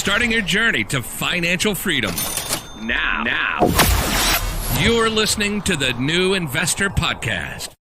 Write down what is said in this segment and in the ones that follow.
starting your journey to financial freedom. Now, you're listening to the New Investor Podcast.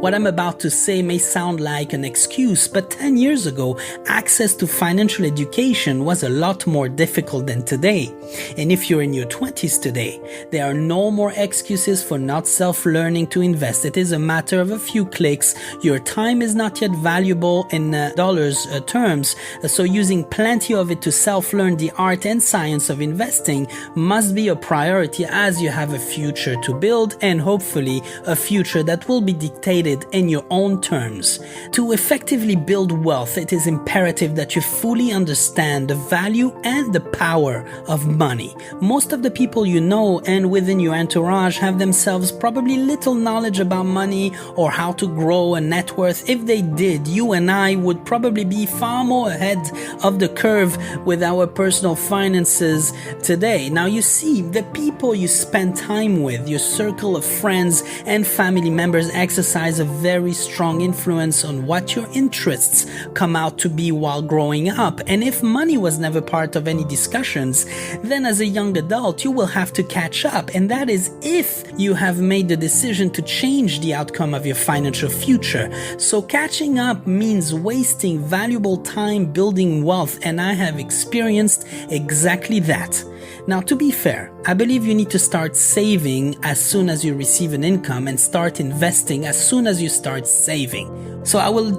What I'm about to say may sound like an excuse, but 10 years ago, access to financial education was a lot more difficult than today. And if you're in your 20s today, there are no more excuses for not self-learning to invest. It is a matter of a few clicks. Your time is not yet valuable in dollars terms, so using plenty of it to self-learn the art and science of investing must be a priority as you have a future to build and hopefully a future that will be dictated in your own terms. To effectively build wealth, it is imperative that you fully understand the value and the power of money. Most of the people you know and within your entourage have themselves probably little knowledge about money or how to grow a net worth. If they did, you and I would probably be far more ahead of the curve with our personal finances today. Now you see, the people you spend time with, your circle of friends and family members exercise a very strong influence on what your interests come out to be while growing up. And if money was never part of any discussions, then as a young adult, you will have to catch up. And that is if you have made the decision to change the outcome of your financial future. So catching up means wasting valuable time building wealth, and I have experienced exactly that. Now, to be fair, I believe you need to start saving as soon as you receive an income and start investing as soon as you start saving. So I will,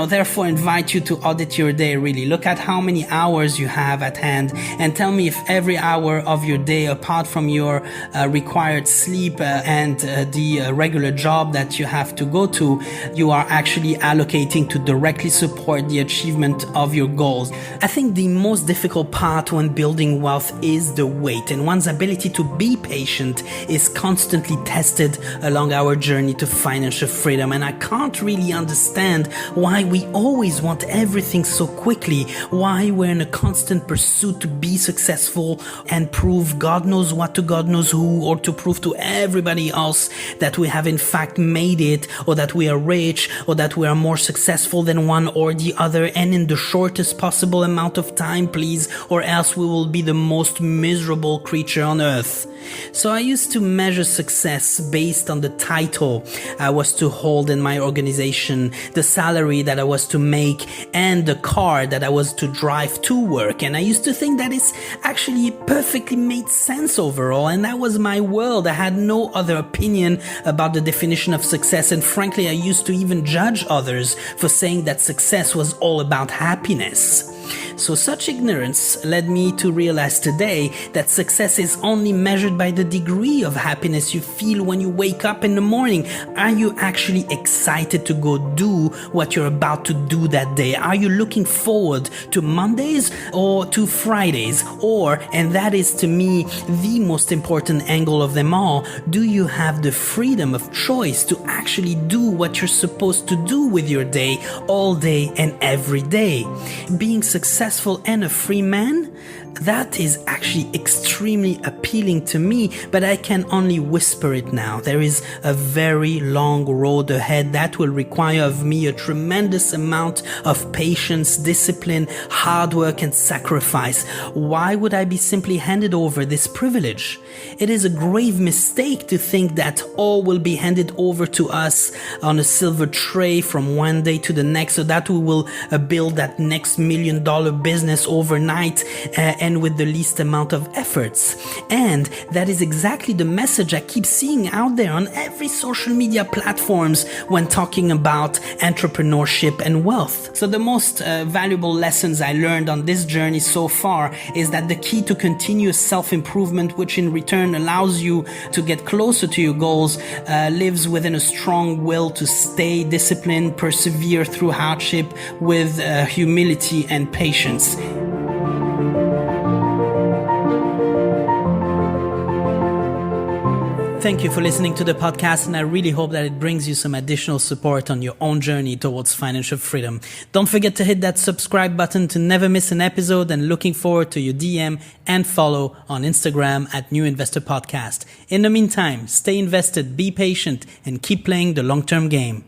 therefore invite you to audit your day really. Look at how many hours you have at hand and tell me if every hour of your day, apart from your required sleep and the regular job that you have to go to, you are actually allocating to directly support the achievement of your goals. I think the most difficult part when building wealth is the wait, and one's ability to be patient is constantly tested along our journey to financial freedom. And I can't really understand why we always want everything so quickly, why we're in a constant pursuit to be successful and prove God knows what to God knows who, or to prove to everybody else that we have in fact made it, or that we are rich, or that we are more successful than one or the other, and in the shortest possible amount of time, please, or else we will be the most miserable creature on earth. So I used to measure success based on the title I was to hold in my organization, the salary that I was to make, and the car that I was to drive to work. And I used to think that it actually perfectly made sense overall, and that was my world. I had no other opinion about the definition of success, and frankly, I used to even judge others for saying that success was all about happiness. So such ignorance led me to realize today that success is only measured by the degree of happiness you feel when you wake up in the morning. Are you actually excited to go do what you're about to do that day? Are you looking forward to Mondays or to Fridays? Or, and that is to me the most important angle of them all, do you have the freedom of choice to actually do what you're supposed to do with your day all day and every day? Being successful and a free man, that is actually extremely appealing to me, but I can only whisper it now. There is a very long road ahead that will require of me a tremendous amount of patience, discipline, hard work, and sacrifice. Why would I be simply handed over this privilege? It is a grave mistake to think that all will be handed over to us on a silver tray from one day to the next, so that we will build that next $1 million business overnight and with the least amount of efforts. And that is exactly the message I keep seeing out there on every social media platforms when talking about entrepreneurship and wealth. So the most valuable lessons I learned on this journey so far is that the key to continuous self-improvement, which in return allows you to get closer to your goals, lives within a strong will to stay disciplined, persevere through hardship with humility and patience. Thank you for listening to the podcast, and I really hope that it brings you some additional support on your own journey towards financial freedom. Don't forget to hit that subscribe button to never miss an episode, and looking forward to your DM and follow on Instagram at New Investor Podcast. In the meantime, stay invested, be patient, and keep playing the long-term game.